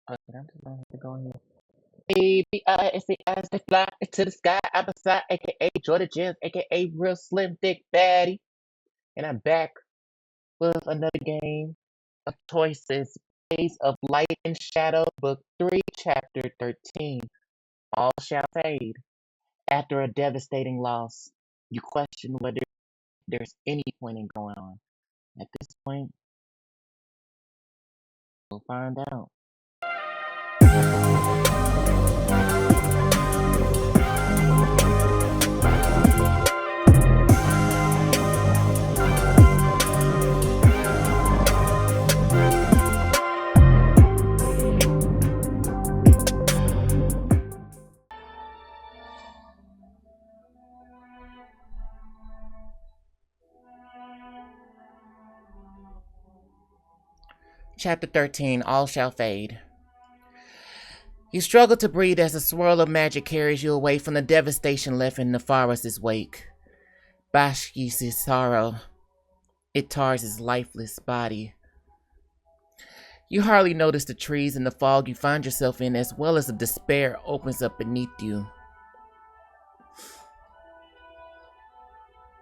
But I'm just gonna have to go here. Abis, they fly into the sky. Abisai, aka Jordan Gems, aka Real Slim Thick Baddie. And I'm back with another game of choices. Days of Light and Shadow, Book 3, Chapter 13. All shall fade. After a devastating loss, you question whether there's any point in going on. At this point, we'll find out. Chapter 13, All Shall Fade. You struggle to breathe as a swirl of magic carries you away from the devastation left in Nefaris' wake. Bashkis' sorrow. It tars his lifeless body. You hardly notice the trees and the fog you find yourself in, as well as the despair opens up beneath you.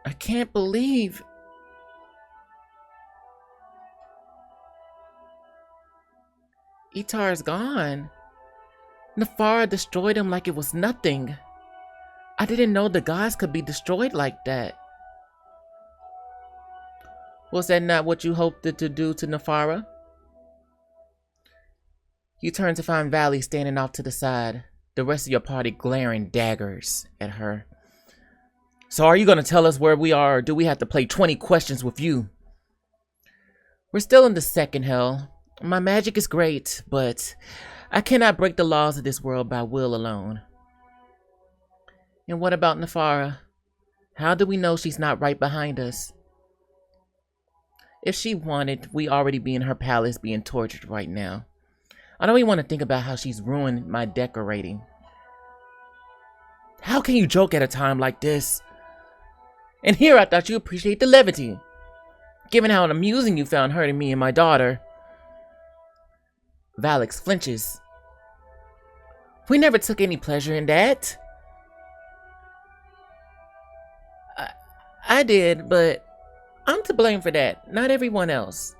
I can't believe... Itar's gone. Nefara destroyed him like it was nothing. I didn't know the gods could be destroyed like that. Was that not what you hoped to do to Nefara? You turn to find Valley standing off to the side, the rest of your party glaring daggers at her. So are you going to tell us where we are, or do we have to play 20 questions with you? We're still in the second hell. My magic is great, but I cannot break the laws of this world by will alone. And what about Nefara? How do we know she's not right behind us? If she wanted, we'd already be in her palace being tortured right now. I don't even want to think about how she's ruined my decorating. How can you joke at a time like this? And here I thought you appreciate the levity, given how amusing you found hurting me and my daughter. Valix flinches. We never took any pleasure in that. I did, but I'm to blame for that, not everyone else.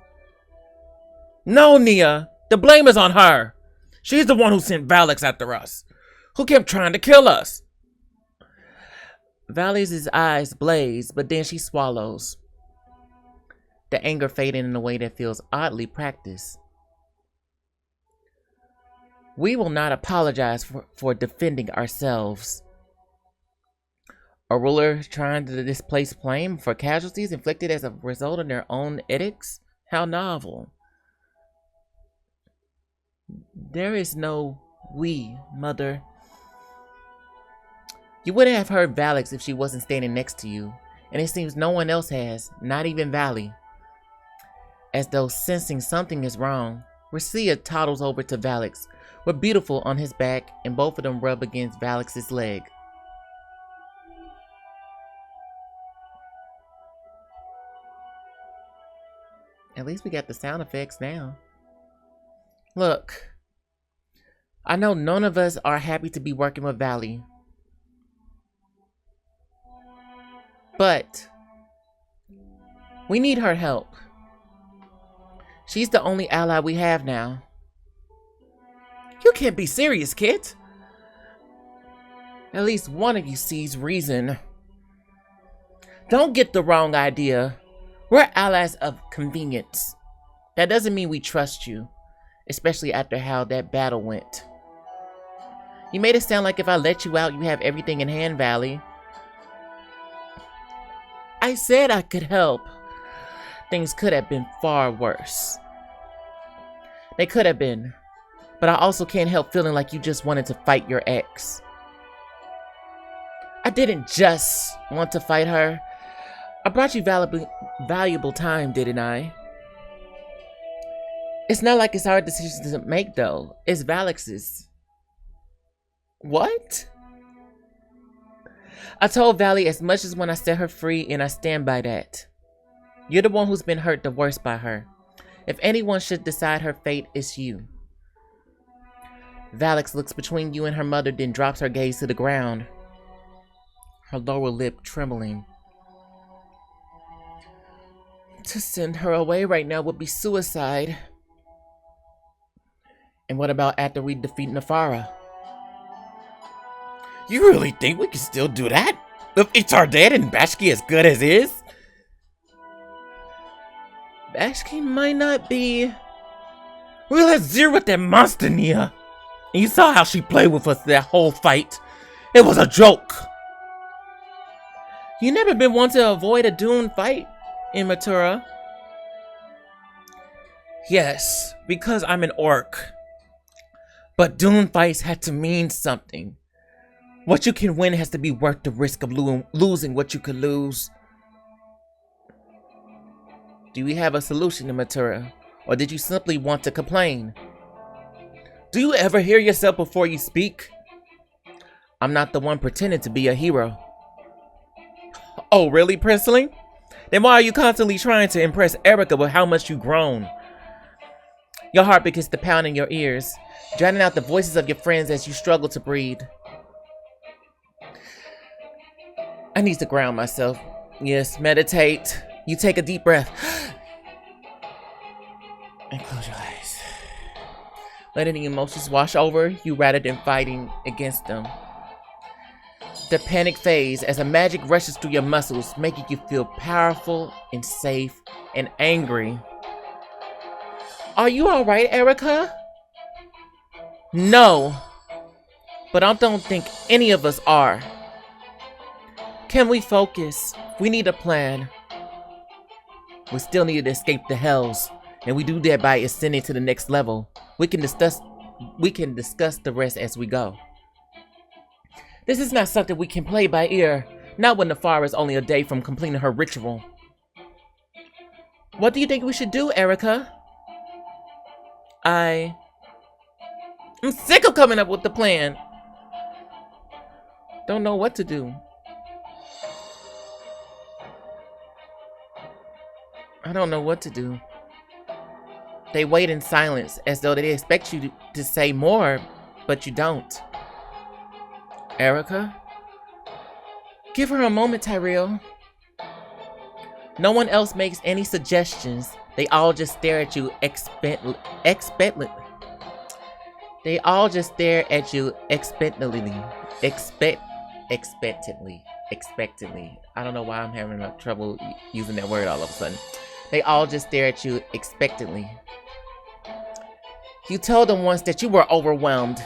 No, Nia, the blame is on her. She's the one who sent Valix after us, who kept trying to kill us. Valix's eyes blaze, but then she swallows, the anger fading in a way that feels oddly practiced. We will not apologize for defending ourselves. A ruler trying to displace blame for casualties inflicted as a result of their own edicts? How novel. There is no we, Mother. You wouldn't have heard Valix if she wasn't standing next to you, and it seems no one else has, not even Valley. As though sensing something is wrong, Racia toddles over to Valix, with Beautiful on his back, and both of them rub against Valix's leg. At least we got the sound effects now. Look, I know none of us are happy to be working with Valley. But we need her help. She's the only ally we have now. You can't be serious, kid. At least one of you sees reason. Don't get the wrong idea. We're allies of convenience. That doesn't mean we trust you, especially after how that battle went. You made it sound like if I let you out, you have everything in hand, Valley. I said I could help. Things could have been far worse. They could have been. But I also can't help feeling like you just wanted to fight your ex. I didn't just want to fight her. I brought you valuable time, didn't I? It's not like it's our decision to make, though. It's Valix's. What? I told Valley as much as when I set her free, and I stand by that. You're the one who's been hurt the worst by her. If anyone should decide her fate, it's you. Valix looks between you and her mother, then drops her gaze to the ground, her lower lip trembling. To send her away right now would be suicide. And what about after we defeat Nefara? You really think we can still do that? If Itar dead and Bashki as good as is? Bashki might not be. We'll have zero with that monster, Nia. And you saw how she played with us that whole fight. It was a joke. You never been one to avoid a doomed fight, Immatura. Yes, because I'm an orc. But doomed fights had to mean something. What you can win has to be worth the risk of losing what you could lose. Do we have a solution, Immatura? Or did you simply want to complain? Do you ever hear yourself before you speak? I'm not the one pretending to be a hero. Oh, really, Princeling? Then why are you constantly trying to impress Erica with how much you've grown? Your heart begins to pound in your ears, drowning out the voices of your friends as you struggle to breathe. I need to ground myself. Yes, meditate. You take a deep breath. And close your eyes. Letting the emotions wash over you rather than fighting against them. The panic fades as a magic rushes through your muscles, making you feel powerful and safe and angry. Are you alright, Erica? No. But I don't think any of us are. Can we focus? We need a plan. We still need to escape the hells, and we do that by ascending to the next level. We can discuss the rest as we go. This is not something we can play by ear, not when Nefara is only a day from completing her ritual. What do you think we should do, Erica? I'm sick of coming up with the plan. Don't know what to do. I don't know what to do. They wait in silence as though they expect you to say more, but you don't. Erica? Give her a moment, Tyrell. No one else makes any suggestions. They all just stare at you expectantly. They all just stare at you expectantly. Expectantly. I don't know why I'm having trouble using that word all of a sudden. They all just stare at you expectantly. You told them once that you were overwhelmed.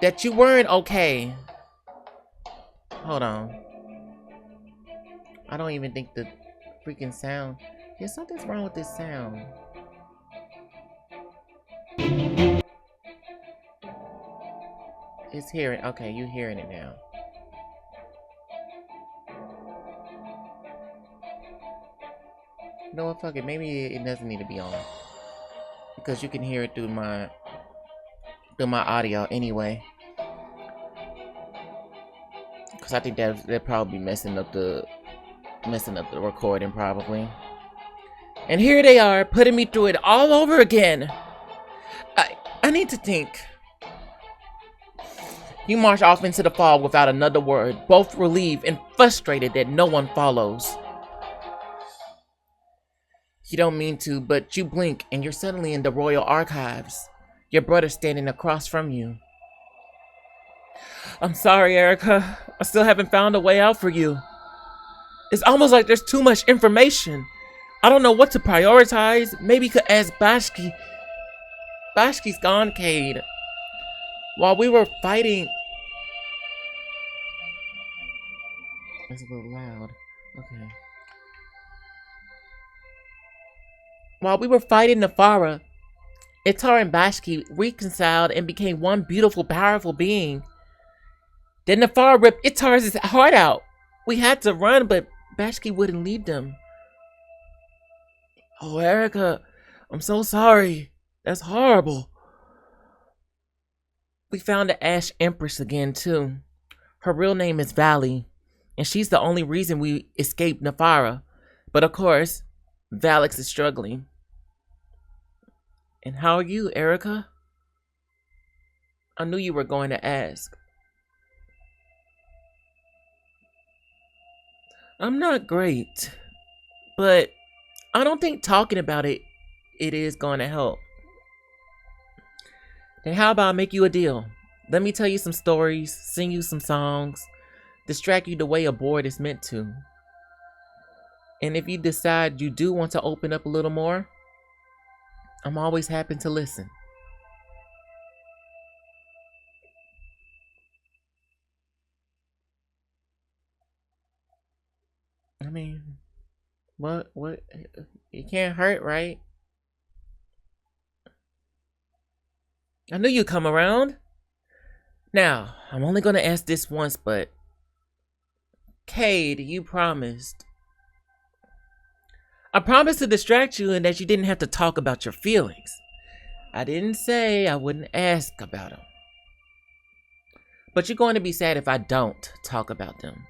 That you weren't okay. Hold on. I don't even think the freaking sound. Yeah, something's wrong with this sound. It's hearing. Okay, you hearing it now. You know what? Fuck it. Maybe it doesn't need to be on, because you can hear it through my audio anyway. Because I think they're probably messing up the recording probably. And here they are, putting me through it all over again. I need to think. You march off into the fog without another word, both relieved and frustrated that no one follows. You don't mean to, but you blink and you're suddenly in the Royal Archives. Your brother standing across from you. I'm sorry, Erica. I still haven't found a way out for you. It's almost like there's too much information. I don't know what to prioritize. Maybe you could ask Bashki. Bashki's gone, Cade. While we were fighting... That's a little loud. Okay. While we were fighting Nefara, Itar and Bashki reconciled and became one beautiful, powerful being. Then Nefara ripped Itar's heart out. We had to run, but Bashki wouldn't lead them. Oh, Erica, I'm so sorry. That's horrible. We found the Ash Empress again, too. Her real name is Valley, and she's the only reason we escaped Nefara. But of course, Valix is struggling. And how are you, Erica? I knew you were going to ask. I'm not great, but I don't think talking about it is going to help. Then how about I make you a deal? Let me tell you some stories, sing you some songs, distract you the way a board is meant to. And if you decide you do want to open up a little more, I'm always happy to listen. I mean, what? It can't hurt, right? I knew you'd come around. Now, I'm only gonna ask this once, but Cade, you promised. I promised to distract you and that you didn't have to talk about your feelings. I didn't say I wouldn't ask about them. But you're going to be sad if I don't talk about them.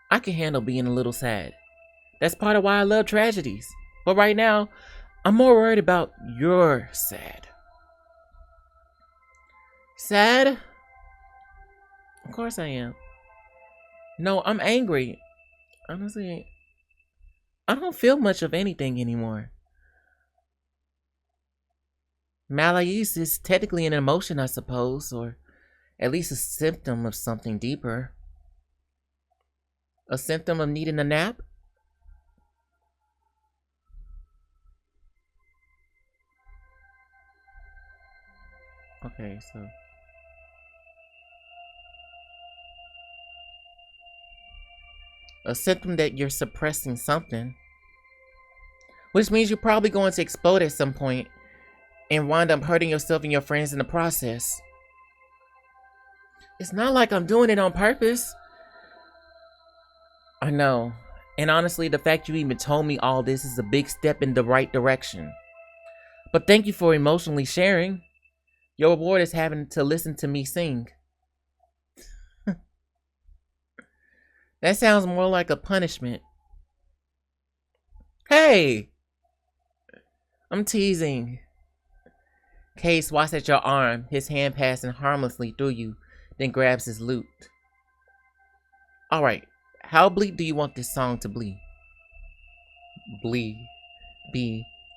I can handle being a little sad. That's part of why I love tragedies. But right now, I'm more worried about your sad. Sad? Of course I am. No, I'm angry. Honestly, I don't feel much of anything anymore. Malaise is technically an emotion, I suppose, or at least a symptom of something deeper. A symptom of needing a nap? Okay, so a symptom that you're suppressing something, which means you're probably going to explode at some point and wind up hurting yourself and your friends in the process. It's not like I'm doing it on purpose. I know. And honestly, the fact you even told me all this is a big step in the right direction. But thank you for emotionally sharing. Your reward is having to listen to me sing. That sounds more like a punishment. Hey! I'm teasing. Kay swats at your arm, his hand passing harmlessly through you, then grabs his lute. Alright, how bleak do you want this song to be?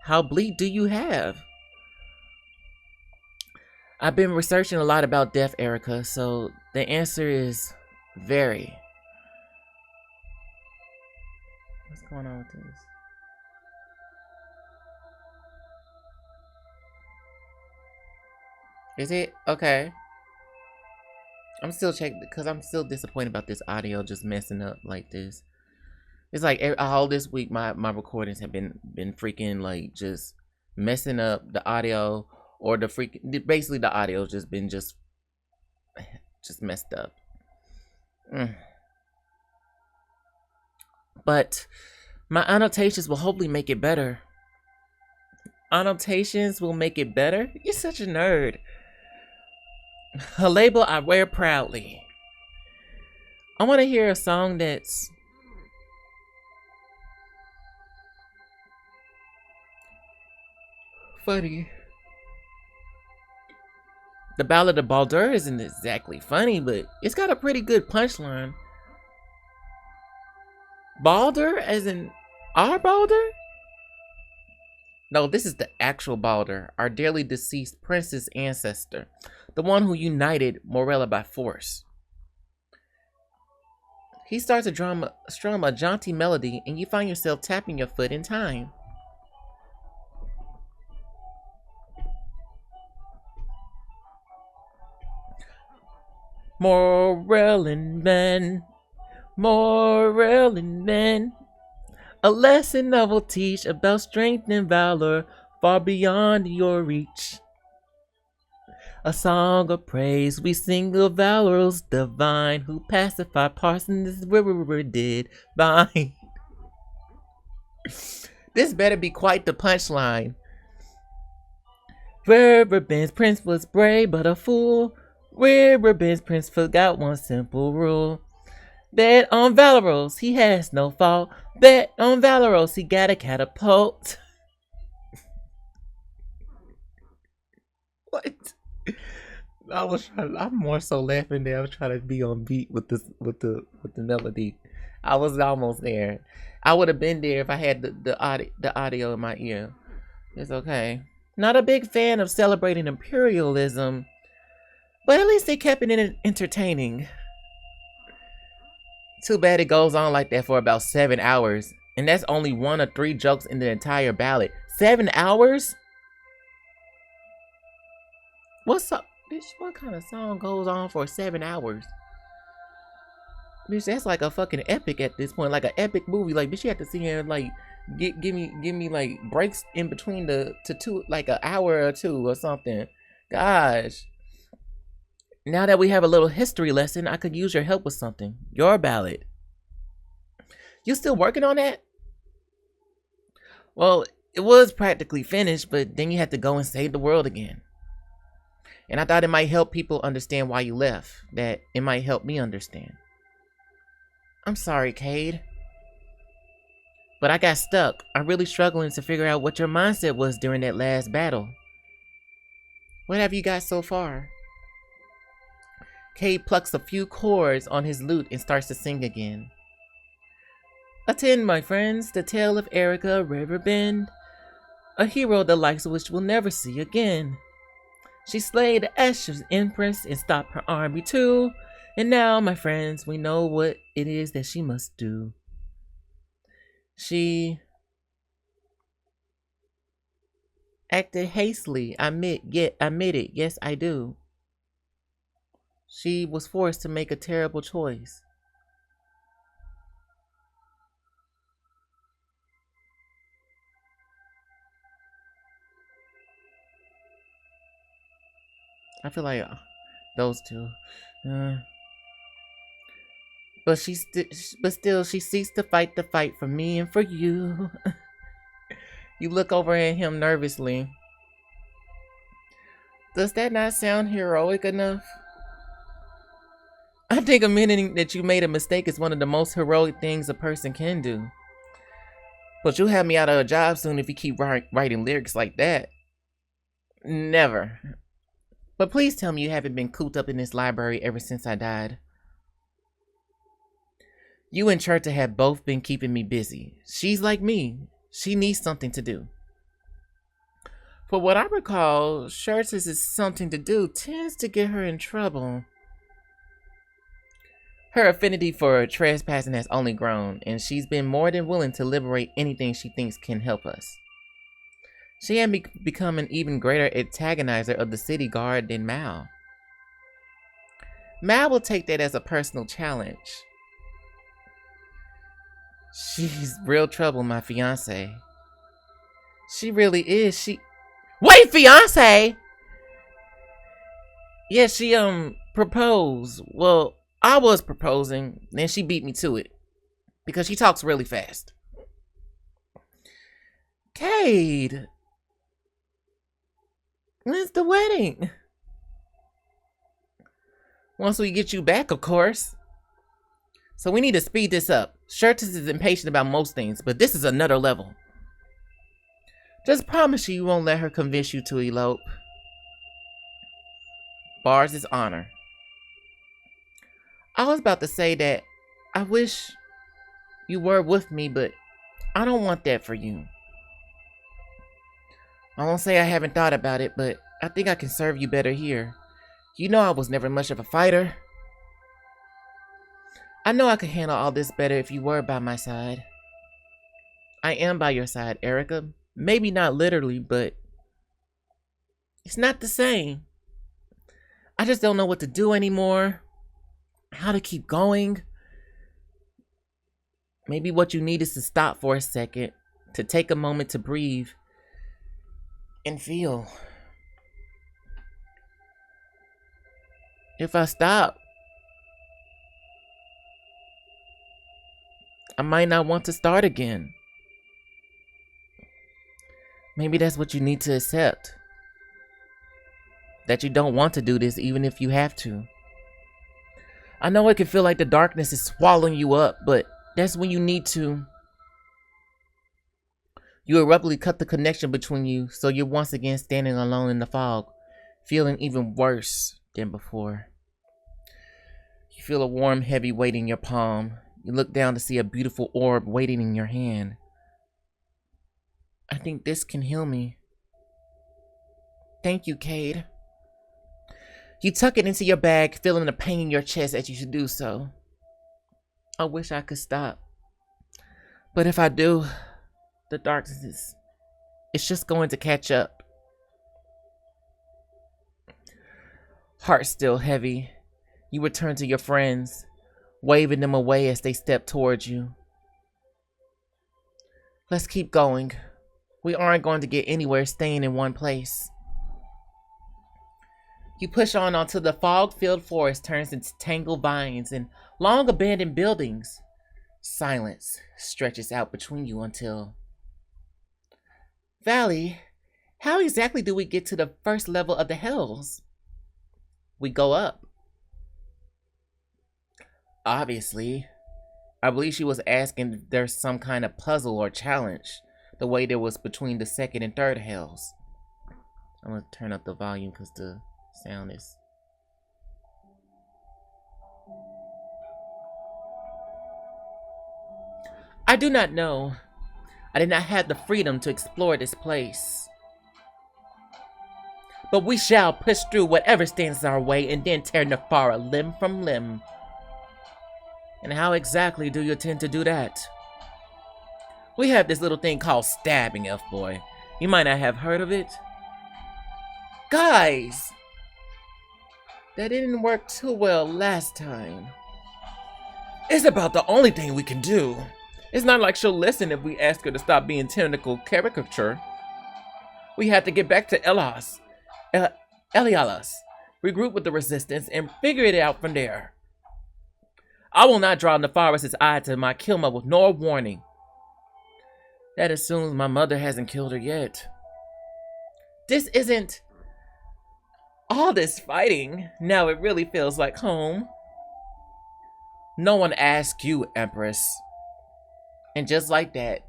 How bleak do you have? I've been researching a lot about death, Erica, so the answer is very. What's going on with this? Is it? Okay. I'm still checking because I'm still disappointed about this audio just messing up like this. It's like all this week my recordings have been freaking like just messing up the audio, or the freaking basically the audio's just been just messed up. But my annotations will hopefully make it better. Annotations will make it better? You're such a nerd. A label I wear proudly. I want to hear a song that's funny. The Ballad of Baldur isn't exactly funny, but it's got a pretty good punchline. Baldur as in our Baldur? No, this is the actual Baldur, our dearly deceased prince's ancestor, the one who united Morella by force. He starts to strum a jaunty melody, and you find yourself tapping your foot in time. Morellan men, Morellan men, a lesson I will teach about strength and valor far beyond your reach. A song of praise we sing of valors divine, who pacified Parsons river did bind. This better be quite the punchline. Riverbend's prince was brave but a fool. Riverbend's prince forgot one simple rule. Bet on Valoros, he has no fault. Bet on Valoros, he got a catapult. What? I'm more so laughing than I was trying to be on beat with this with the melody. I was almost there. I would have been there if I had the audio in my ear. It's okay. Not a big fan of celebrating imperialism, but at least they kept it entertaining. Too bad it goes on like that for about 7 hours. And that's only 1 or 3 jokes in the entire ballad. 7 hours? What's up? Bitch, what kind of song goes on for 7 hours? Bitch, that's like a fucking epic at this point. Like an epic movie. Like, bitch, you have to see him like give me like breaks in between the two, like an hour or 2 or something. Gosh. Now that we have a little history lesson, I could use your help with something. Your ballad. You still working on that? Well, it was practically finished, but then you had to go and save the world again. And I thought it might help people understand why you left. That it might help me understand. I'm sorry, Cade. But I got stuck. I'm really struggling to figure out what your mindset was during that last battle. What have you got so far? Cade plucks a few chords on his lute and starts to sing again. Attend, my friends, the tale of Erica Riverbend, a hero the likes of which we'll never see again. She slayed Asher's empress and stopped her army too, and now, my friends, we know what it is that she must do. She acted hastily, I admit it, yes I do. She was forced to make a terrible choice. I feel like those two. But still, she ceased to fight the fight for me and for you. You look over at him nervously. Does that not sound heroic enough? I think admitting that you made a mistake is one of the most heroic things a person can do. But you'll have me out of a job soon if you keep writing lyrics like that. Never. But please tell me you haven't been cooped up in this library ever since I died. You and Cherta have both been keeping me busy. She's like me. She needs something to do. For what I recall, Cherta's something to do tends to get her in trouble. Her affinity for trespassing has only grown, and she's been more than willing to liberate anything she thinks can help us. She had become an even greater antagonizer of the city guard than Mal. Mal will take that as a personal challenge. She's real trouble, my fiance. She really is. Wait, fiance! Yeah, she proposed. Well, I was proposing, then she beat me to it. Because she talks really fast. Cade! When's the wedding? Once we get you back, of course. So we need to speed this up. Shirtus is impatient about most things, but this is another level. Just promise you won't let her convince you to elope. Bars is honor. I was about to say that I wish you were with me, but I don't want that for you. I won't say I haven't thought about it, but I think I can serve you better here. You know I was never much of a fighter. I know I could handle all this better if you were by my side. I am by your side, Erica. Maybe not literally, but it's not the same. I just don't know what to do anymore. How to keep going. Maybe what you need is to stop for a second, to take a moment to breathe and feel. If I stop, I might not want to start again. Maybe that's what you need to accept. That you don't want to do this even if you have to. I know it can feel like the darkness is swallowing you up, but that's when you need to. You abruptly cut the connection between you, so you're once again standing alone in the fog, feeling even worse than before. You feel a warm, heavy weight in your palm. You look down to see a beautiful orb waiting in your hand. I think this can heal me. Thank you, Cade. You tuck it into your bag, feeling the pain in your chest as you should do so. I wish I could stop. But if I do, the darkness, it's just going to catch up. Heart still heavy. You return to your friends, waving them away as they step towards you. Let's keep going. We aren't going to get anywhere staying in one place. You push on until the fog-filled forest turns into tangled vines and long abandoned buildings. Silence stretches out between you until... Valley, how exactly do we get to the first level of the Hells? We go up. Obviously. I believe she was asking if there's some kind of puzzle or challenge, the way there was between the second and third Hells. I'm gonna turn up the volume because the sound is... I do not know. I did not have the freedom to explore this place. But we shall push through whatever stands in our way and then tear Nefara limb from limb. And how exactly do you intend to do that? We have this little thing called stabbing, Elf-Boy. You might not have heard of it. Guys! That didn't work too well last time. It's about the only thing we can do. It's not like she'll listen if we ask her to stop being technical caricature. We have to get back to Elialas, regroup with the resistance, and figure it out from there. I will not draw Nefaris' eye to my Kilma with no warning. That assumes my mother hasn't killed her yet. This isn't all this fighting. Now it really feels like home. No one asked you, Empress. And just like that,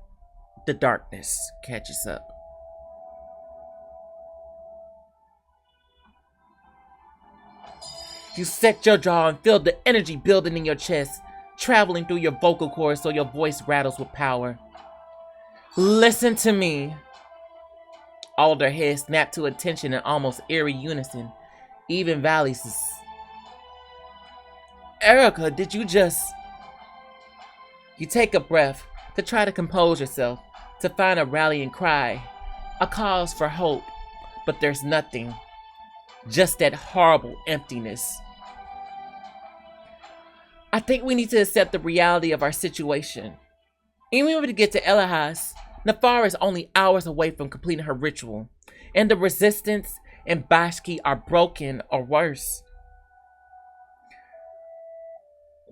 the darkness catches up. You set your jaw and feel the energy building in your chest, traveling through your vocal cords so your voice rattles with power. Listen to me. All of their heads snap to attention in almost eerie unison. Even Valley says, Erica, did you just... You take a breath to try to compose yourself, to find a rallying cry, a cause for hope, but there's nothing. Just that horrible emptiness. I think we need to accept the reality of our situation. Even if we get to Elias, Nefara is only hours away from completing her ritual, and the resistance and Bashki are broken or worse.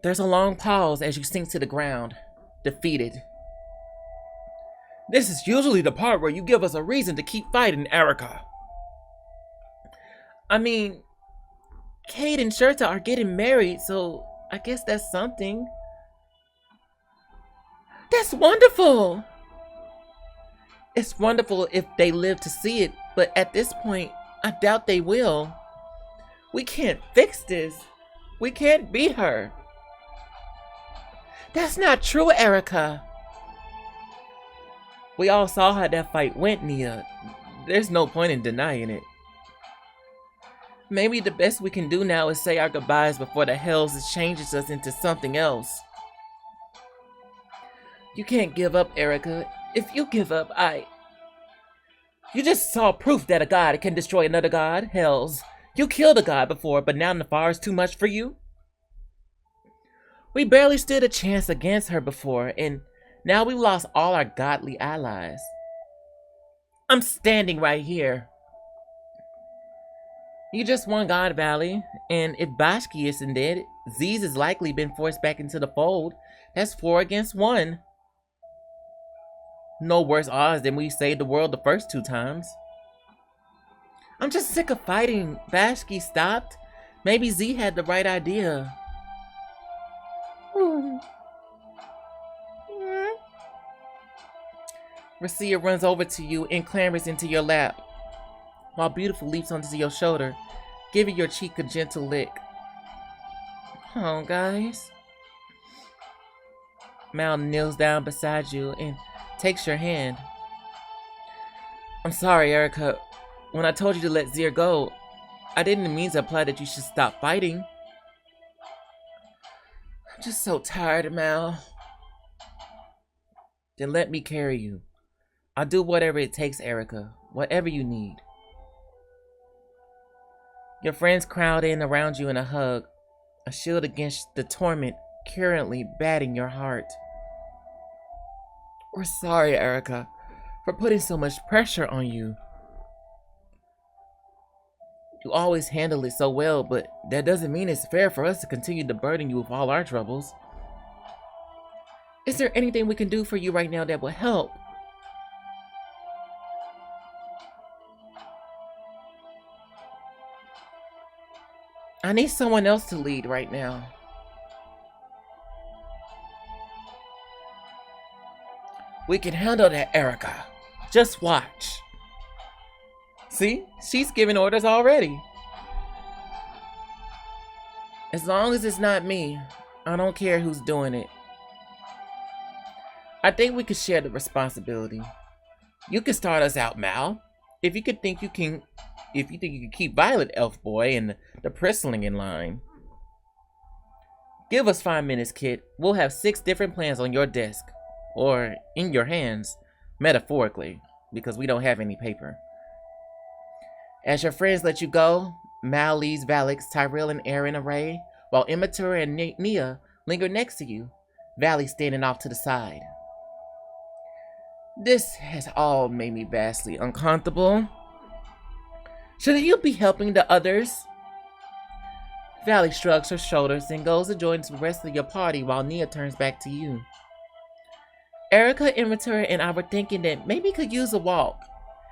There's a long pause as you sink to the ground, defeated. This is usually the part where you give us a reason to keep fighting, Erica. I mean, Cade and Shirta are getting married, so I guess that's something. That's wonderful! It's wonderful if they live to see it, but at this point, I doubt they will. We can't fix this. We can't beat her. That's not true, Erica. We all saw how that fight went, Nia. There's no point in denying it. Maybe the best we can do now is say our goodbyes before the Hells changes us into something else. You can't give up, Erica. If you give up, You just saw proof that a god can destroy another god, Hells. You killed a god before, but now Nefara is too much for you? We barely stood a chance against her before, and now we've lost all our godly allies. I'm standing right here. You just won God Valley, and if Bashki isn't dead, Ziz has likely been forced back into the fold. That's 4 against 1. No worse odds than we saved the world the first 2 times. I'm just sick of fighting. Bashki stopped. Maybe Z had the right idea. Rasia runs over to you and clambers into your lap, while Beautiful leaps onto your shoulder. giving your cheek a gentle lick. Oh, guys. Mal kneels down beside you and takes your hand. I'm sorry, Erica. When I told you to let Zir go, I didn't mean to imply that you should stop fighting. I'm just so tired, Mal. Then let me carry you. I'll do whatever it takes, Erica. Whatever you need. Your friends crowd in around you in a hug, a shield against the torment currently batting your heart. We're sorry, Erica, for putting so much pressure on you. You always handle it so well, but that doesn't mean it's fair for us to continue to burden you with all our troubles. Is there anything we can do for you right now that will help? I need someone else to lead right now. We can handle that, Erica. Just watch. See? She's giving orders already. As long as it's not me, I don't care who's doing it. I think we could share the responsibility. You can start us out, Mal. If you think you can keep Violet, Elf Boy, and the Prissling in line. Give us 5 minutes, kid. We'll have 6 different plans on your desk. Or in your hands, metaphorically, because we don't have any paper. As your friends let you go, Mal leaves Valix, Tyrell, and Aaron array, while Immature and Nia linger next to you, Valley standing off to the side. This has all made me vastly uncomfortable. Shouldn't you be helping the others? Valley shrugs her shoulders and goes to join the rest of your party while Nia turns back to you. Erica, Immature, and I were thinking that maybe you could use a walk.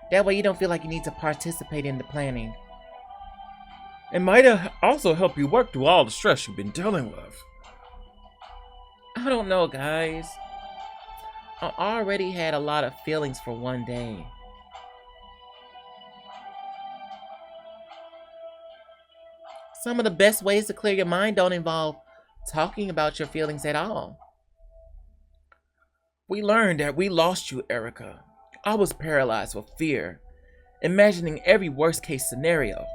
That way you don't feel like you need to participate in the planning. It might also help you work through all the stress you've been dealing with. I don't know, guys. I already had a lot of feelings for one day. Some of the best ways to clear your mind don't involve talking about your feelings at all. We learned that we lost you, Erica. I was paralyzed with fear, imagining every worst-case scenario.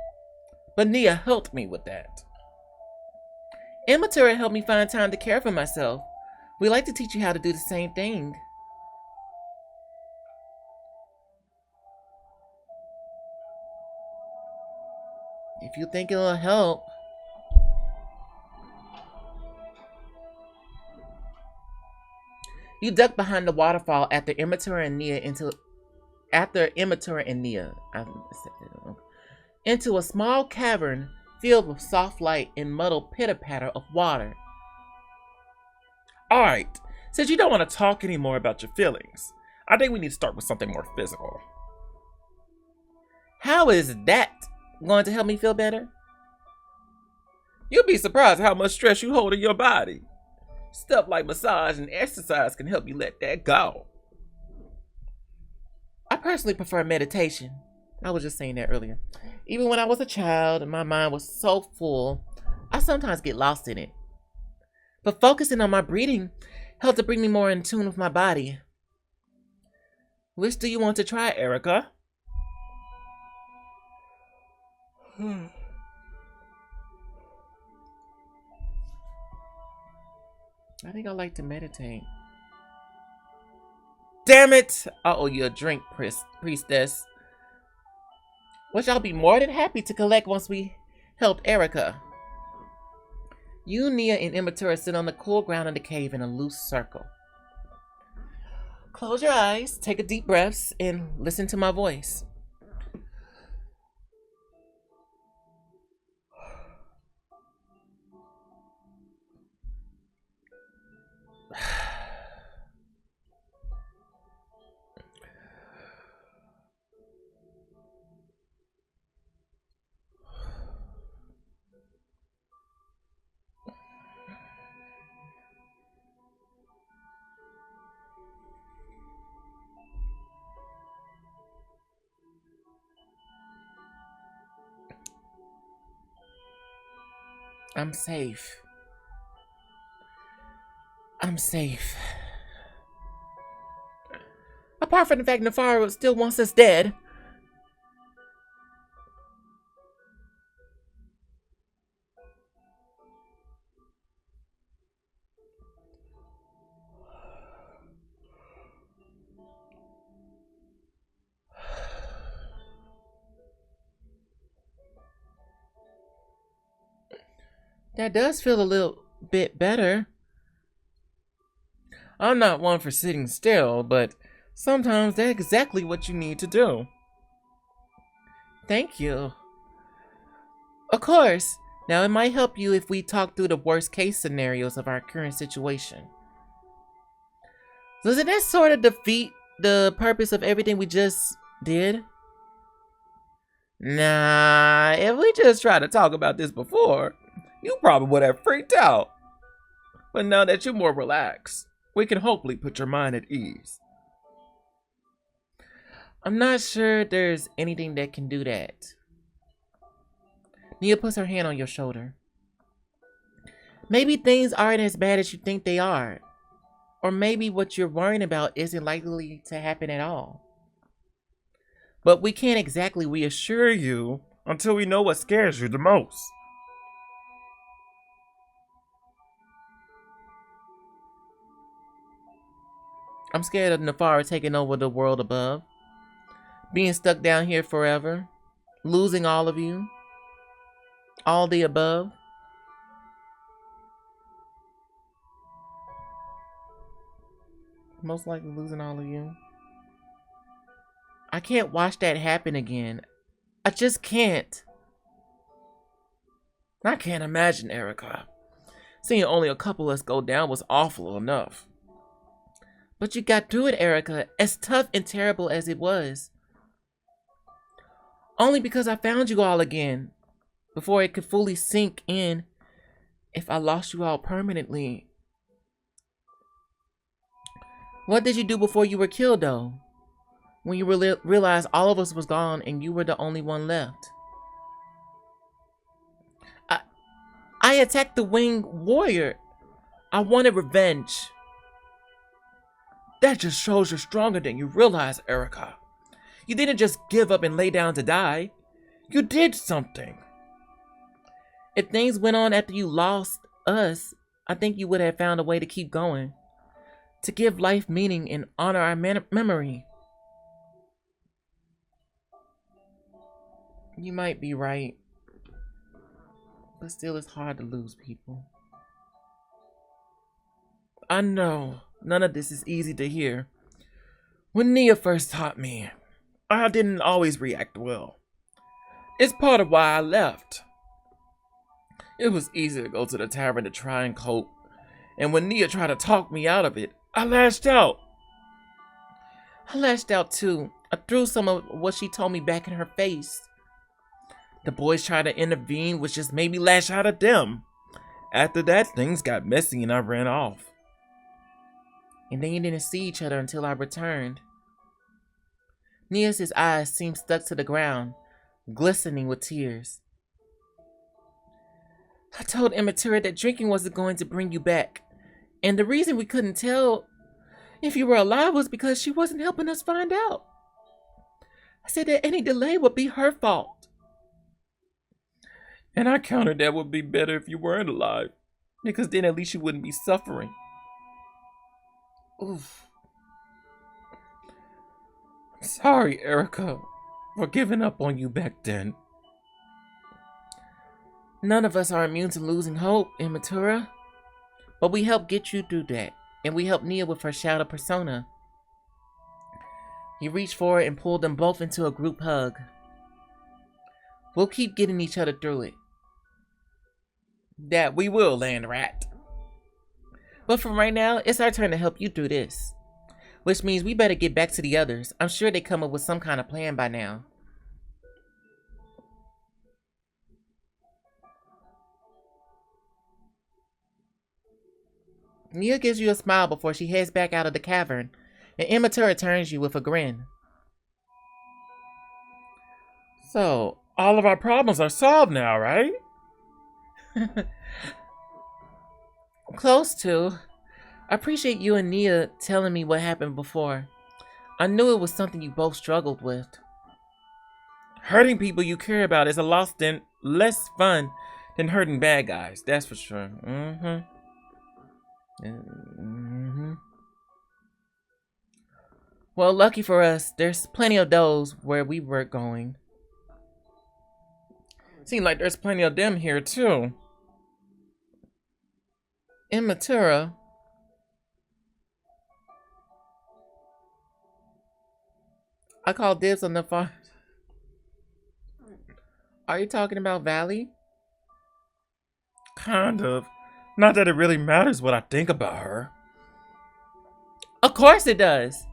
But Nia helped me with that. Immature helped me find time to care for myself. We like to teach you how to do the same thing. If you think it'll help. You duck behind the waterfall after Immature and Nia into a small cavern filled with soft light and muddled pitter-patter of water. Alright, since you don't want to talk anymore about your feelings, I think we need to start with something more physical. How is that going to help me feel better? You'll be surprised how much stress you hold in your body. Stuff like massage and exercise can help you let that go. I personally prefer meditation. I was just saying that earlier. Even when I was a child and my mind was so full, I sometimes get lost in it. But focusing on my breathing helped to bring me more in tune with my body. Which do you want to try, Erica? I think I like to meditate. Damn it! I owe you a drink, priestess. Which I'll be more than happy to collect once we help Erica. You, Nia, and Immature sit on the cool ground of the cave in a loose circle. Close your eyes, take a deep breath, and listen to my voice. I'm safe. I'm safe. Apart from the fact Nefaro still wants us dead. That does feel a little bit better. I'm not one for sitting still, but sometimes that's exactly what you need to do. Thank you. Of course. Now, it might help you if we talk through the worst case scenarios of our current situation. Doesn't that sort of defeat the purpose of everything we just did? Nah, if we just tried to talk about this before, you probably would have freaked out. But now that you're more relaxed, we can hopefully put your mind at ease. I'm not sure there's anything that can do that. Nia puts her hand on your shoulder. Maybe things aren't as bad as you think they are. Or maybe what you're worrying about isn't likely to happen at all. But we can't exactly reassure you until we know what scares you the most. I'm scared of Nefara taking over the world above. Being stuck down here forever. Losing all of you. All the above. Most likely losing all of you. I can't watch that happen again. I just can't. I can't imagine, Erica. Seeing only a couple of us go down was awful enough. But you got through it, Erica, as tough and terrible as it was. Only because I found you all again. Before it could fully sink in. If I lost you all permanently. What did you do before you were killed, though? When you realized all of us was gone and you were the only one left. I attacked the winged warrior. I wanted revenge. That just shows you're stronger than you realize, Erica. You didn't just give up and lay down to die. You did something. If things went on after you lost us, I think you would have found a way to keep going. To give life meaning and honor our memory. You might be right. But still, it's hard to lose people. I know. None of this is easy to hear. When Nia first taught me, I didn't always react well. It's part of why I left. It was easy to go to the tavern to try and cope. And when Nia tried to talk me out of it, I lashed out. I lashed out too. I threw some of what she told me back in her face. The boys tried to intervene, which just made me lash out at them. After that, things got messy and I ran off. And then you didn't see each other until I returned. Nia's eyes seemed stuck to the ground, glistening with tears. I told Immatura that drinking wasn't going to bring you back. And the reason we couldn't tell if you were alive was because she wasn't helping us find out. I said that any delay would be her fault. And I countered that would be better if you weren't alive. Because then at least you wouldn't be suffering. Oof. I'm sorry, Erica, for giving up on you back then. None of us are immune to losing hope, Immatura. But we helped get you through that. And we helped Nia with her shadow persona. He reached forward and pulled them both into a group hug. We'll keep getting each other through it. That we will, Land Rat. But for right now, it's our turn to help you through this. Which means we better get back to the others. I'm sure they come up with some kind of plan by now. Nia gives you a smile before she heads back out of the cavern, and Immatura turns you with a grin. So, all of our problems are solved now, right? Close to. I appreciate you and Nia telling me what happened before. I knew it was something you both struggled with. Hurting people you care about is a lot less fun than hurting bad guys, that's for sure. Well, lucky for us, there's plenty of those where we were going. Seems like there's plenty of them here too. In Matura, I call dibs on the farm. Are you talking about Valley? Kind of. Not that it really matters what I think about her. Of course it does.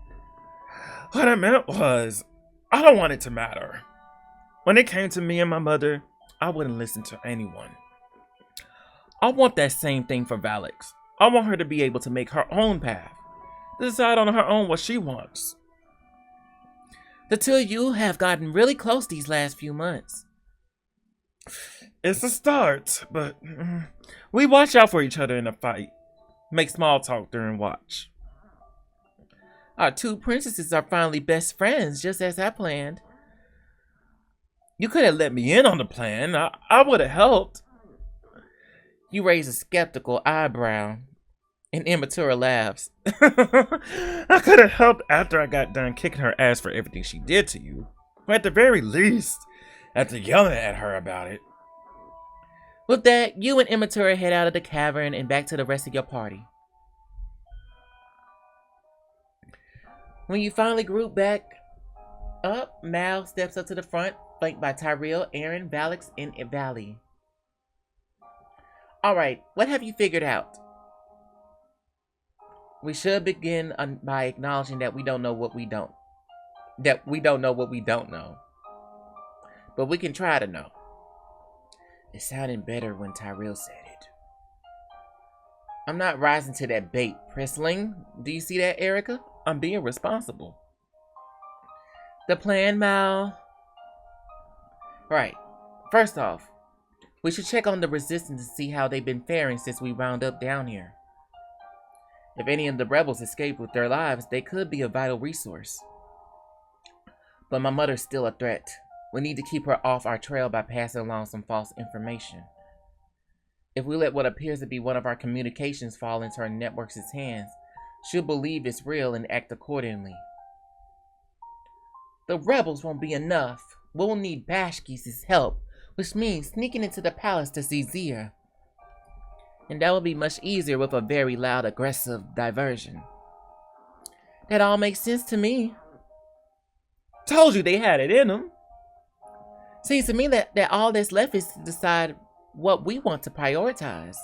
What I meant was, I don't want it to matter. When it came to me and my mother, I wouldn't listen to anyone. I want that same thing for Valix. I want her to be able to make her own path. Decide on her own what she wants. The two of you have gotten really close these last few months. It's a start, but we watch out for each other in a fight. Make small talk during watch. Our two princesses are finally best friends, just as I planned. You could have let me in on the plan. I would have helped. You raise a skeptical eyebrow, and Immatura laughs. I could have helped after I got done kicking her ass for everything she did to you. But at the very least, after yelling at her about it. With that, you and Immatura head out of the cavern and back to the rest of your party. When you finally group back up, Mal steps up to the front, flanked by Tyrell, Aaron, Valix, and Valley. Alright, what have you figured out? We should begin by acknowledging that we don't know what we don't. That we don't know what we don't know. But we can try to know. It sounded better when Tyrell said it. I'm not rising to that bait, Pressling. Do you see that, Erica? I'm being responsible. The plan, Mal? Right. First off, we should check on the resistance to see how they've been faring since we wound up down here. If any of the rebels escaped with their lives, they could be a vital resource. But my mother's still a threat. We need to keep her off our trail by passing along some false information. If we let what appears to be one of our communications fall into her network's hands, she'll believe it's real and act accordingly. The rebels won't be enough. We'll need Bashkis' help, which means sneaking into the palace to see Zia. And that will be much easier with a very loud, aggressive diversion. That all makes sense to me. Told you they had it in them. Seems to me that all that's left is to decide what we want to prioritize.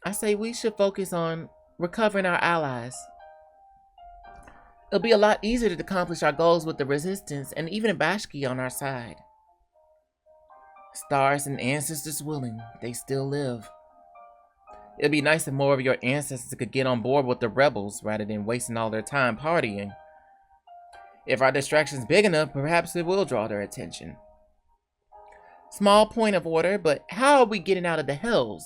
I say we should focus on recovering our allies. It'll be a lot easier to accomplish our goals with the resistance and even a Bashki on our side. Stars and ancestors willing, they still live. It'd be nice if more of your ancestors could get on board with the rebels rather than wasting all their time partying. If our distraction's big enough, perhaps it will draw their attention. Small point of order, but how are we getting out of the hills?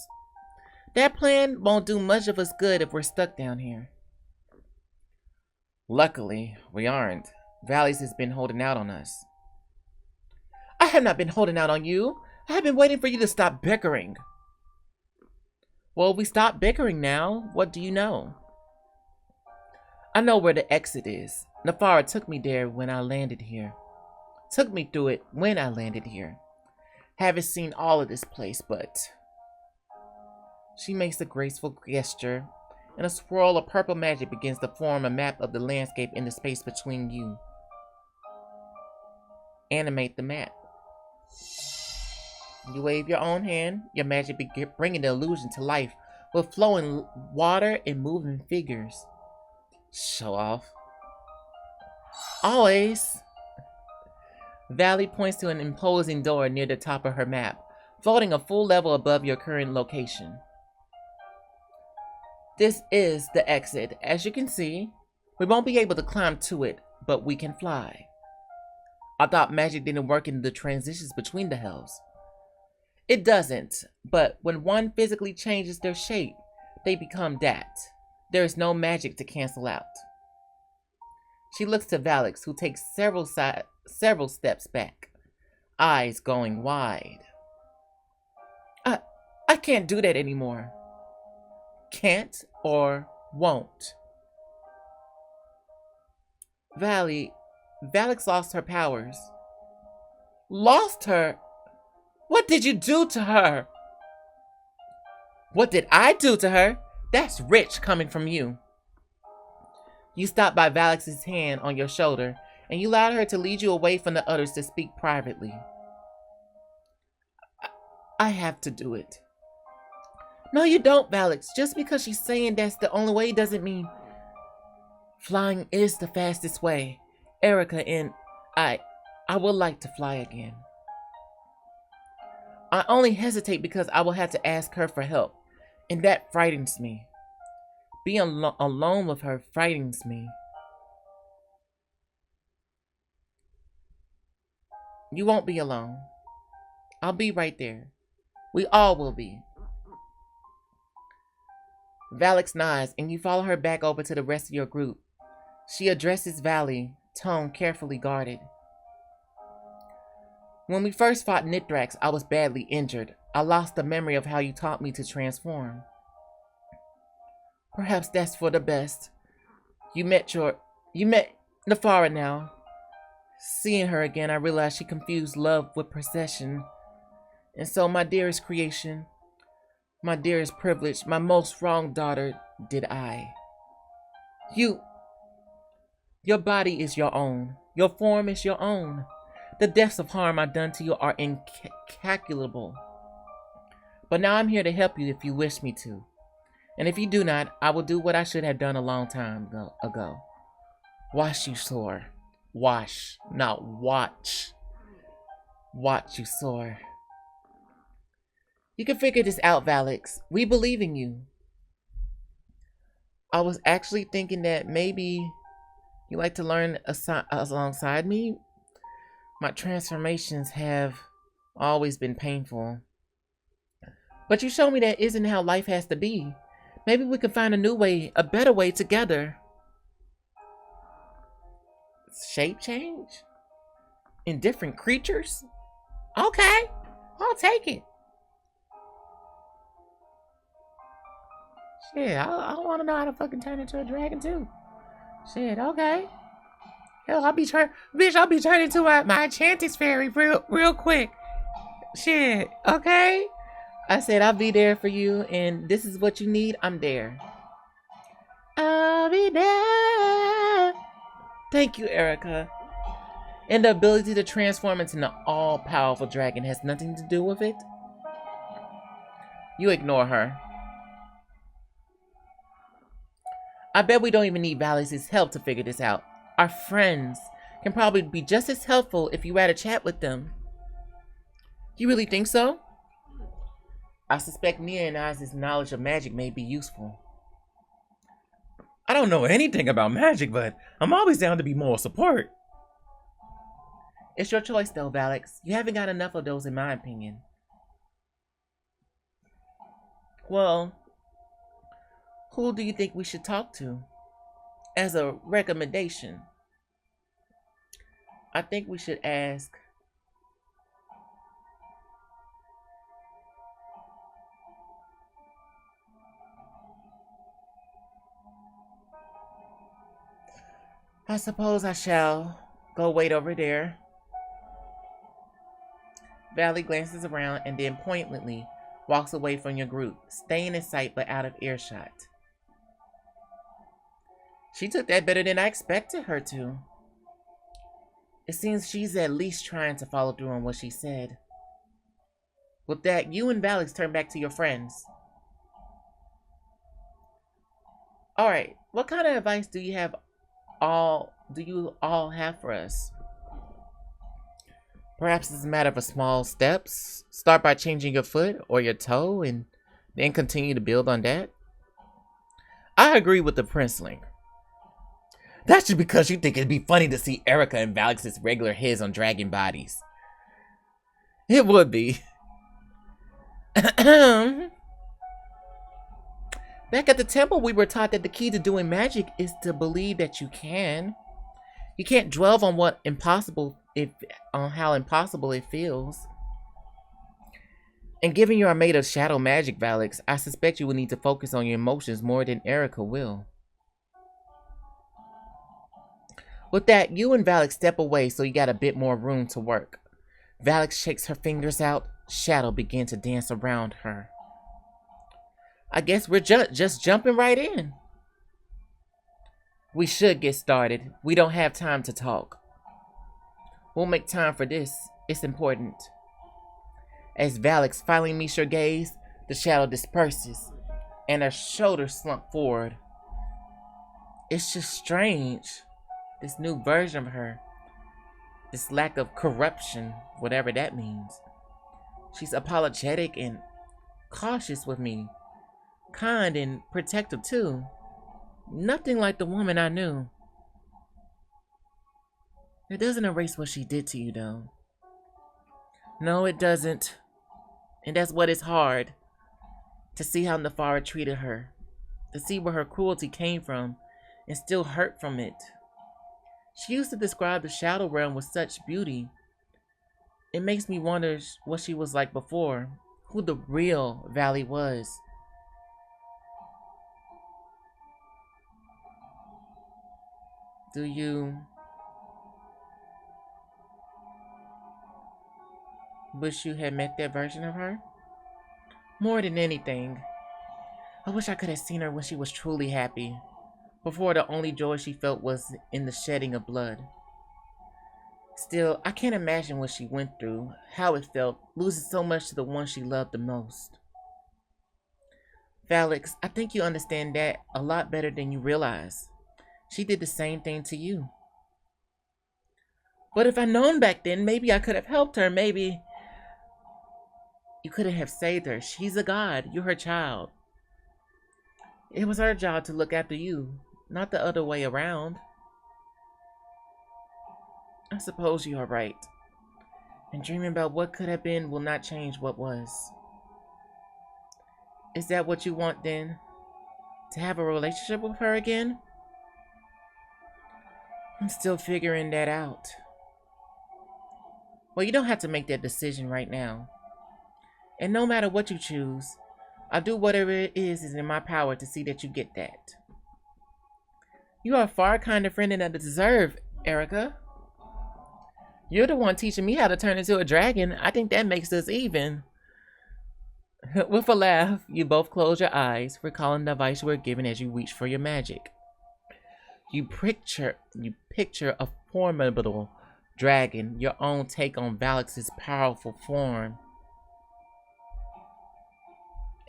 That plan won't do much of us good if we're stuck down here. Luckily, we aren't. Valleys has been holding out on us. I have not been holding out on you. I have been waiting for you to stop bickering. Well, we stopped bickering now. What do you know? I know where the exit is. Nafara took me there when I landed here. Took me through it when I landed here. Haven't seen all of this place, but... She makes a graceful gesture, and a swirl of purple magic begins to form a map of the landscape in the space between you. Animate the map. You wave your own hand, your magic bringing the illusion to life with flowing water and moving figures. Show off. Always. Valley points to an imposing door near the top of her map, floating a full level above your current location. This is the exit. As you can see, we won't be able to climb to it, but we can fly. I thought magic didn't work in the transitions between the hells. It doesn't, but when one physically changes their shape, they become that. There is no magic to cancel out. She looks to Valix, who takes several steps back, eyes going wide. I can't do that anymore. Can't or won't. Valix lost her powers. Lost her? What did you do to her? What did I do to her? That's rich coming from you. You stopped by Valix's hand on your shoulder, and you allowed her to lead you away from the others to speak privately. I have to do it. No, you don't, Valix. Just because she's saying that's the only way doesn't mean... Flying is the fastest way. Erica and I would like to fly again. I only hesitate because I will have to ask her for help, and that frightens me. Being alone with her frightens me. You won't be alone. I'll be right there. We all will be. Valix nods, and you follow her back over to the rest of your group. She addresses Valley, tone carefully guarded. When we first fought Nithrax, I was badly injured. I lost the memory of how you taught me to transform. Perhaps that's for the best. You met Nefara now. Seeing her again, I realized she confused love with possession. And so my dearest creation, my dearest privilege, my most wronged daughter, did I. Your body is your own. Your form is your own. The depths of harm I've done to you are incalculable. But now I'm here to help you if you wish me to. And if you do not, I will do what I should have done a long time ago. Wash you sore. Wash, not watch. Watch you sore. You can figure this out, Valix. We believe in you. I was actually thinking that maybe you like to learn alongside me. My transformations have always been painful. But you showed me that isn't how life has to be. Maybe we can find a new way, a better way together. Shape change? In different creatures? Okay, I'll take it. Shit, I want to know how to fucking turn into a dragon too. Shit, okay. Hell, I'll be turning into my enchantress fairy real quick. Shit, okay. I said I'll be there for you, and this is what you need. I'm there. I'll be there. Thank you, Erica. And the ability to transform into an all-powerful dragon has nothing to do with it. You ignore her. I bet we don't even need Valix's help to figure this out. Our friends can probably be just as helpful if you had a chat with them. You really think so? I suspect Nia and I's knowledge of magic may be useful. I don't know anything about magic, but I'm always down to be moral support. It's your choice though, Valix. You haven't got enough of those in my opinion. Well, who do you think we should talk to? As a recommendation, I think we should ask I suppose I shall go wait over there. Valley glances around and then pointedly walks away from your group, staying in sight but out of earshot. She took that better than I expected her to. It seems she's at least trying to follow through on what she said. With that, you and Valix turn back to your friends. Alright, what kind of advice do you all have for us? Perhaps it's a matter of small steps. Start by changing your foot or your toe and then continue to build on that. I agree with the princeling. That's just because you think it'd be funny to see Erica and Valix's regular heads on dragon bodies. It would be. Back at the temple, we were taught that the key to doing magic is to believe that you can. You can't dwell on how impossible it feels. And given you are made of shadow magic, Valix, I suspect you will need to focus on your emotions more than Erica will. With that, you and Valix step away so you got a bit more room to work. Valix shakes her fingers out. Shadow begins to dance around her. I guess we're just jumping right in. We should get started. We don't have time to talk. We'll make time for this. It's important. As Valix finally meets your gaze, the shadow disperses, and her shoulders slump forward. It's just strange. This new version of her. This lack of corruption, whatever that means. She's apologetic and cautious with me. Kind and protective too. Nothing like the woman I knew. It doesn't erase what she did to you though. No, it doesn't. And that's what is hard. To see how Nefara treated her. To see where her cruelty came from and still hurt from it. She used to describe the Shadow Realm with such beauty. It makes me wonder what she was like before. Who the real Valley was. Do you wish you had met that version of her? More than anything, I wish I could have seen her when she was truly happy. Before the only joy she felt was in the shedding of blood. Still, I can't imagine what she went through, how it felt, losing so much to the one she loved the most. Valix, I think you understand that a lot better than you realize. She did the same thing to you. But if I'd known back then, maybe I could have helped her, maybe you couldn't have saved her. She's a god, you're her child. It was her job to look after you. Not the other way around. I suppose you are right. And dreaming about what could have been will not change what was. Is that what you want then? To have a relationship with her again? I'm still figuring that out. Well, you don't have to make that decision right now. And no matter what you choose, I'll do whatever it is in my power to see that you get that. You are a far kinder friend than I deserve, Erica. You're the one teaching me how to turn into a dragon. I think that makes us even. With a laugh, you both close your eyes, recalling the advice you were given as you reach for your magic. You picture a formidable dragon, your own take on Valix's powerful form.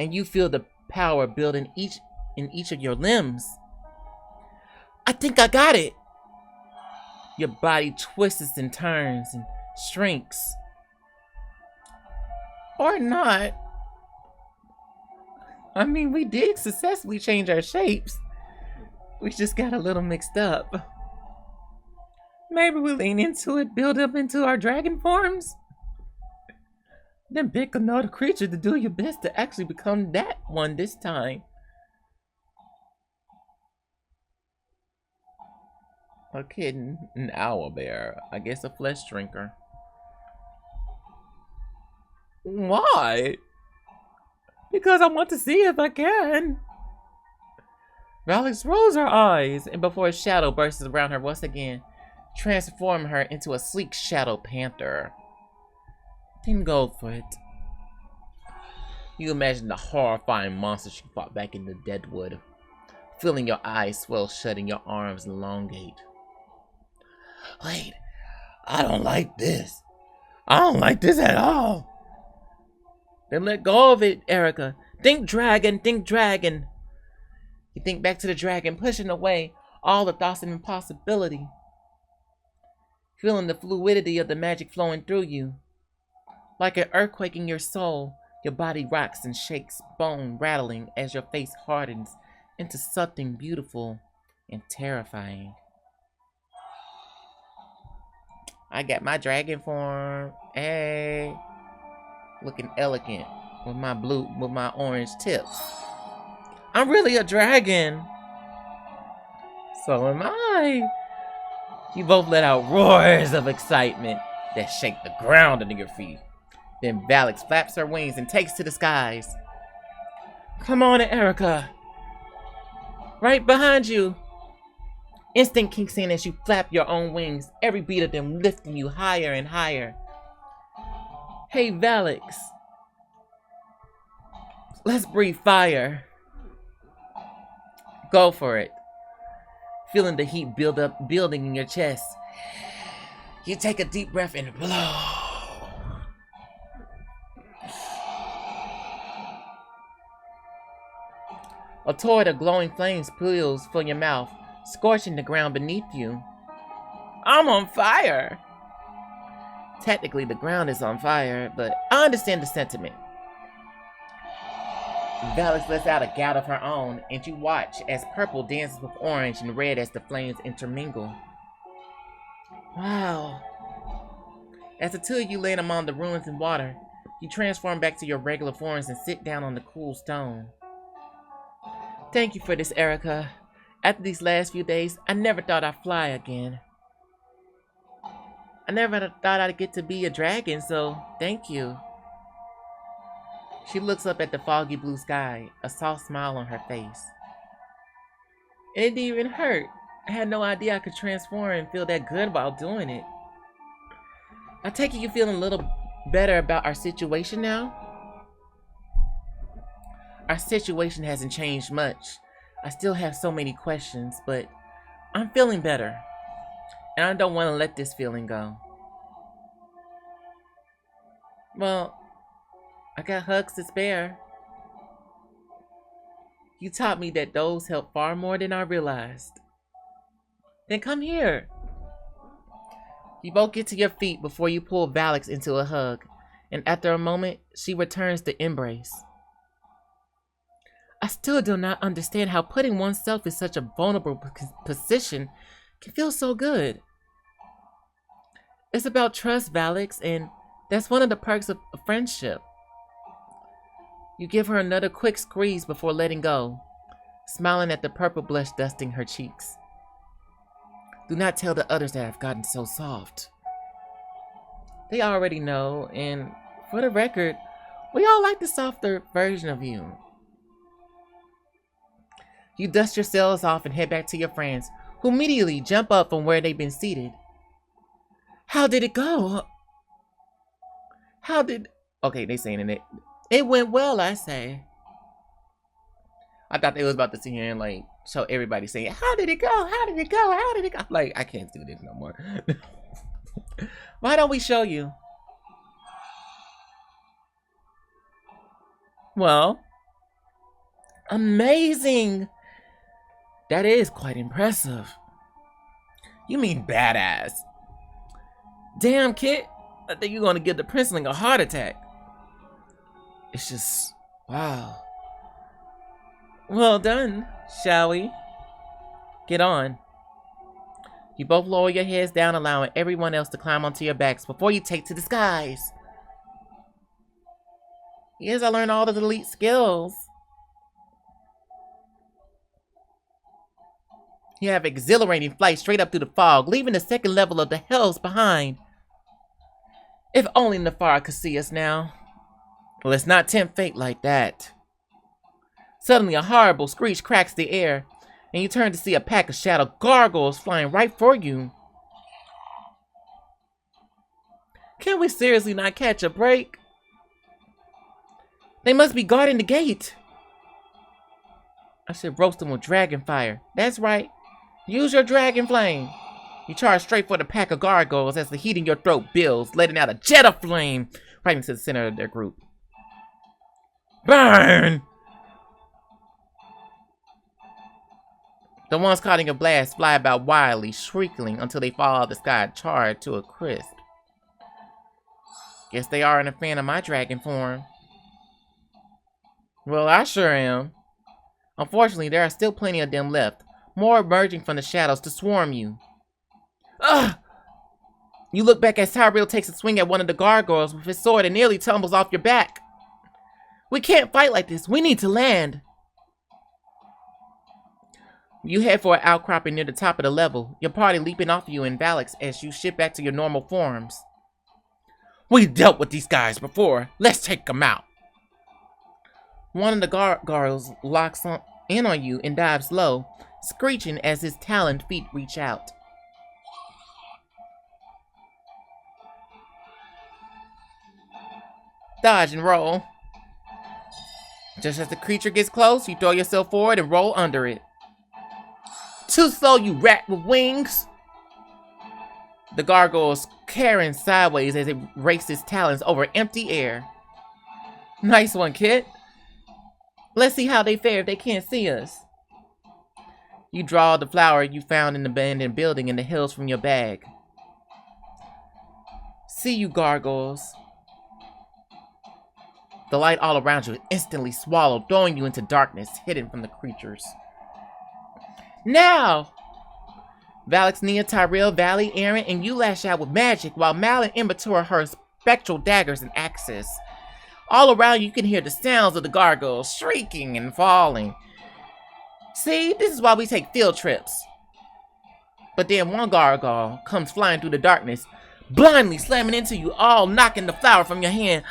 And you feel the power build in each of your limbs. I think I got it. Your body twists and turns and shrinks. Or not. I mean, we did successfully change our shapes. We just got a little mixed up. Maybe we lean into it, build up into our dragon forms. Then pick another creature to do your best to actually become that one this time. A kitten, an owlbear, I guess a flesh drinker. Why? Because I want to see if I can. Valix rolls her eyes, and before a shadow bursts around her once again, transforming her into a sleek shadow panther. Then go for it. You imagine the horrifying monster she fought back in the Deadwood, feeling your eyes swell shut and your arms elongate. Wait, I don't like this. I don't like this at all. Then let go of it, Erica. Think dragon, think dragon. You think back to the dragon, pushing away all the thoughts of impossibility. Feeling the fluidity of the magic flowing through you. Like an earthquake in your soul, your body rocks and shakes, bone rattling as your face hardens into something beautiful and terrifying. I got my dragon form. Hey. Looking elegant with my orange tips. I'm really a dragon. So am I. You both let out roars of excitement that shake the ground under your feet. Then Valix flaps her wings and takes to the skies. Come on, Erica. Right behind you. Instinct kicks in as you flap your own wings, every beat of them lifting you higher and higher. Hey, Valix. Let's breathe fire. Go for it. Feeling the heat building in your chest. You take a deep breath and blow. A torrent of glowing flames spills from your mouth, scorching the ground beneath you. I'm on fire! Technically, the ground is on fire, but I understand the sentiment. Valix lets out a gout of her own, and you watch as purple dances with orange and red as the flames intermingle. Wow. As the two of you land among the ruins and water, you transform back to your regular forms and sit down on the cool stone. Thank you for this, Erica. After these last few days, I never thought I'd fly again. I never thought I'd get to be a dragon, so thank you. She looks up at the foggy blue sky, a soft smile on her face. It didn't even hurt. I had no idea I could transform and feel that good while doing it. I take it you feeling a little better about our situation now? Our situation hasn't changed much. I still have so many questions, but I'm feeling better. And I don't want to let this feeling go. Well, I got hugs to spare. You taught me that those help far more than I realized. Then come here. You both get to your feet before you pull Valix into a hug, and after a moment, she returns the embrace. I still do not understand how putting oneself in such a vulnerable position can feel so good. It's about trust, Valix, and that's one of the perks of friendship. You give her another quick squeeze before letting go, smiling at the purple blush dusting her cheeks. Do not tell the others that I've gotten so soft. They already know, and for the record, we all like the softer version of you. You dust your cells off and head back to your friends, who immediately jump up from where they've been seated. How did it go? Okay, they saying it. It went well, I say. I thought they was about to sit here and like show everybody saying, how did it go? How did it go? How did it go? Like, I can't do this no more. Why don't we show you? Well, amazing. That is quite impressive. You mean badass. Damn, kid. I think you're gonna give the princeling a heart attack. It's just, wow. Well done, shall we? Get on. You both lower your heads down, allowing everyone else to climb onto your backs before you take to the skies. Yes, I learned all the elite skills. You have exhilarating flight straight up through the fog, leaving the second level of the hells behind. If only Nefara could see us now. Well, let's not tempt fate like that. Suddenly, a horrible screech cracks the air, and you turn to see a pack of shadow gargoyles flying right for you. Can we seriously not catch a break? They must be guarding the gate. I should roast them with dragon fire. That's right. Use your dragon flame. You charge straight for the pack of gargoyles as the heat in your throat builds, letting out a jet of flame right into the center of their group. Burn! The ones caught in your blast fly about wildly, shrieking until they fall out of the sky, charred to a crisp. Guess they aren't a fan of my dragon form. Well, I sure am. Unfortunately, there are still plenty of them left, more emerging from the shadows to swarm you. Ugh! You look back as Tyrell takes a swing at one of the gargoyles with his sword and nearly tumbles off your back. We can't fight like this. We need to land. You head for an outcropping near the top of the level, your party leaping off you in Valix as you shift back to your normal forms. We've dealt with these guys before. Let's take them out. One of the gargoyles locks in on you and dives low, screeching as his taloned feet reach out. Dodge and roll. Just as the creature gets close, you throw yourself forward and roll under it. Too slow, you rat with wings! The gargoyle's carrying sideways as it rakes its talons over empty air. Nice one, kid. Let's see how they fare if they can't see us. You draw the flower you found in the abandoned building in the hills from your bag. See you, gargoyles. The light all around you is instantly swallowed, throwing you into darkness, hidden from the creatures. Now! Valix, Nia, Tyrell, Valley, Aaron, and you lash out with magic, while Mal and Immature her spectral daggers and axes. All around you can hear the sounds of the gargoyles shrieking and falling. See, this is why we take field trips. But then one gargoyle comes flying through the darkness, blindly slamming into you, all knocking the flower from your hand.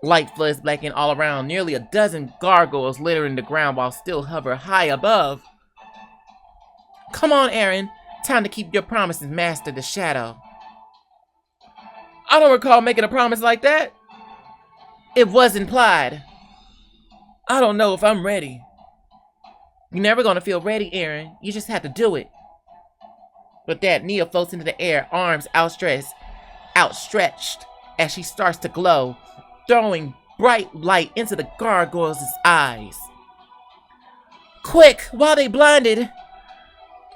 Light floods back in all around, nearly a dozen gargoyles littering the ground while still hover high above. Come on, Aaron. Time to keep your promise and master the shadow. I don't recall making a promise like that. It was implied. I don't know if I'm ready. You're never gonna feel ready, Aaron. You just have to do it. With that, Nia floats into the air, arms outstretched as she starts to glow, throwing bright light into the gargoyles' eyes. Quick, while they blinded!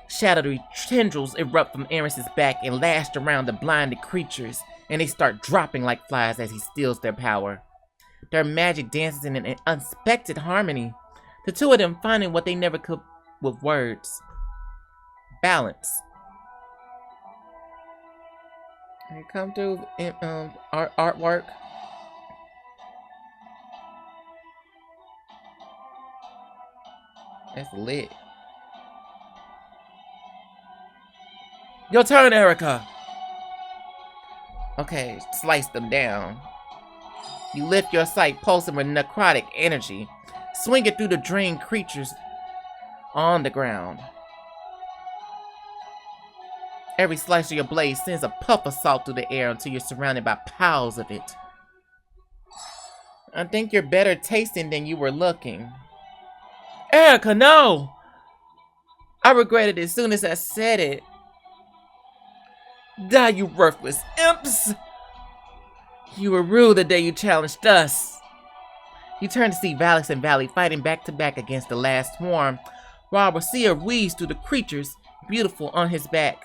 Shadowy tendrils erupt from Aaron's back and lash around the blinded creatures, and they start dropping like flies as he steals their power. Their magic dances in an unexpected harmony, the two of them finding what they never could with words. Balance. They come through artwork. That's lit. Your turn, Erica. Okay, slice them down. You lift your sight, pulsing with necrotic energy, swing it through the drained creatures on the ground. Every slice of your blade sends a puff of salt through the air until you're surrounded by piles of it. I think you're better tasting than you were looking. Erica, no! I regretted it as soon as I said it. Die, you worthless imps! You were rude the day you challenged us. You turn to see Valix and Valley fighting back to back against the last swarm, while Rasia weaves through the creatures, beautiful on his back.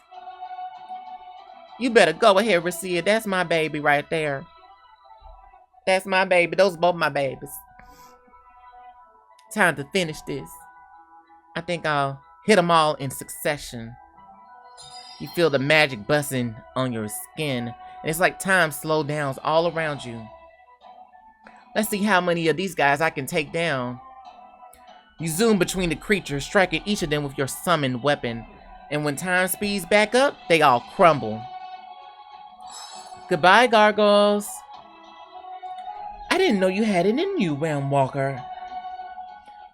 You better go ahead, Rasia. That's my baby right there. That's my baby. Those are both my babies. Time to finish this. I think I'll hit them all in succession. You feel the magic buzzing on your skin, and it's like time slows down all around you. Let's see how many of these guys I can take down. You zoom between the creatures, striking each of them with your summoned weapon, and when time speeds back up, they all crumble. Goodbye, gargoyles. I didn't know you had it in you, Realm Walker.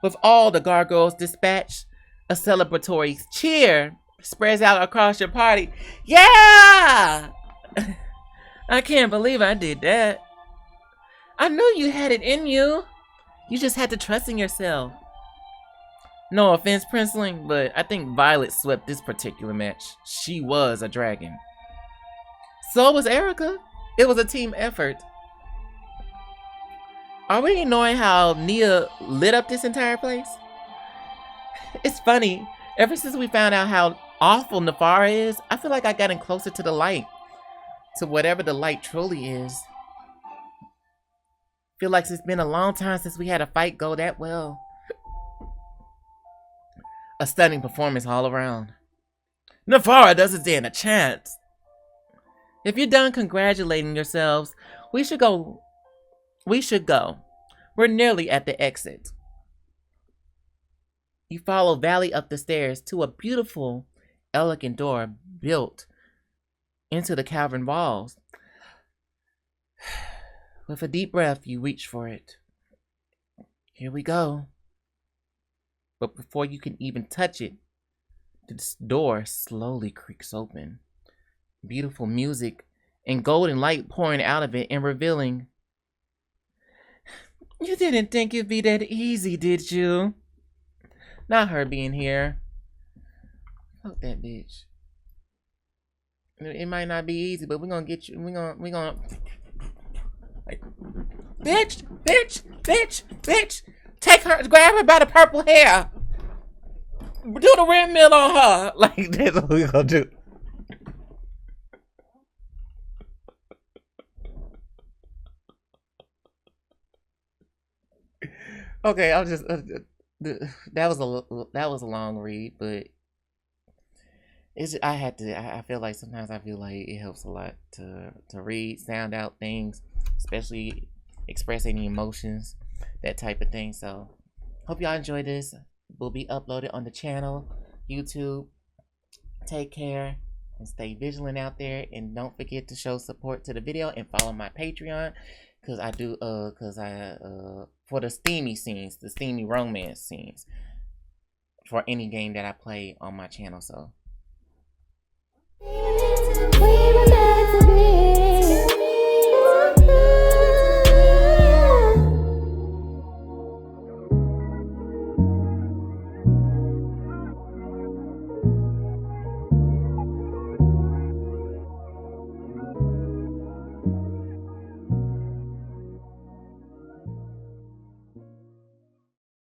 With all the gargoyles dispatched, a celebratory cheer spreads out across your party. Yeah! I can't believe I did that. I knew you had it in you. You just had to trust in yourself. No offense, Princeling, but I think Violet swept this particular match. She was a dragon. So was Erica. It was a team effort. Are we ignoring how Nia lit up this entire place? It's funny. Ever since we found out how awful Nefara is, I feel like I gotten closer to the light. To whatever the light truly is. Feel like it's been a long time since we had a fight go that well. A stunning performance all around. Nefara doesn't stand a chance. If you're done congratulating yourselves, we should go. We should go. We're nearly at the exit. You follow Valley up the stairs to a beautiful, elegant door built into the cavern walls. With a deep breath, you reach for it. Here we go. But before you can even touch it, this door slowly creaks open. Beautiful music and golden light pouring out of it and revealing. You didn't think it'd be that easy, did you? Not her being here. Fuck that bitch. It might not be easy, but we're gonna get you. We're gonna. Like, bitch! Take her, grab her by the purple hair. Do the windmill on her. Like, that's what we're gonna do. Okay, I'll just. That was a long read, but it's. I had to. I feel like sometimes I feel like it helps a lot to read, sound out things, especially express any emotions, that type of thing. So, hope y'all enjoy this. Will be uploaded on the channel, YouTube. Take care and stay vigilant out there, and don't forget to show support to the video and follow my Patreon. Cause I do, for the steamy scenes, the steamy romance scenes, for any game that I play on my channel. So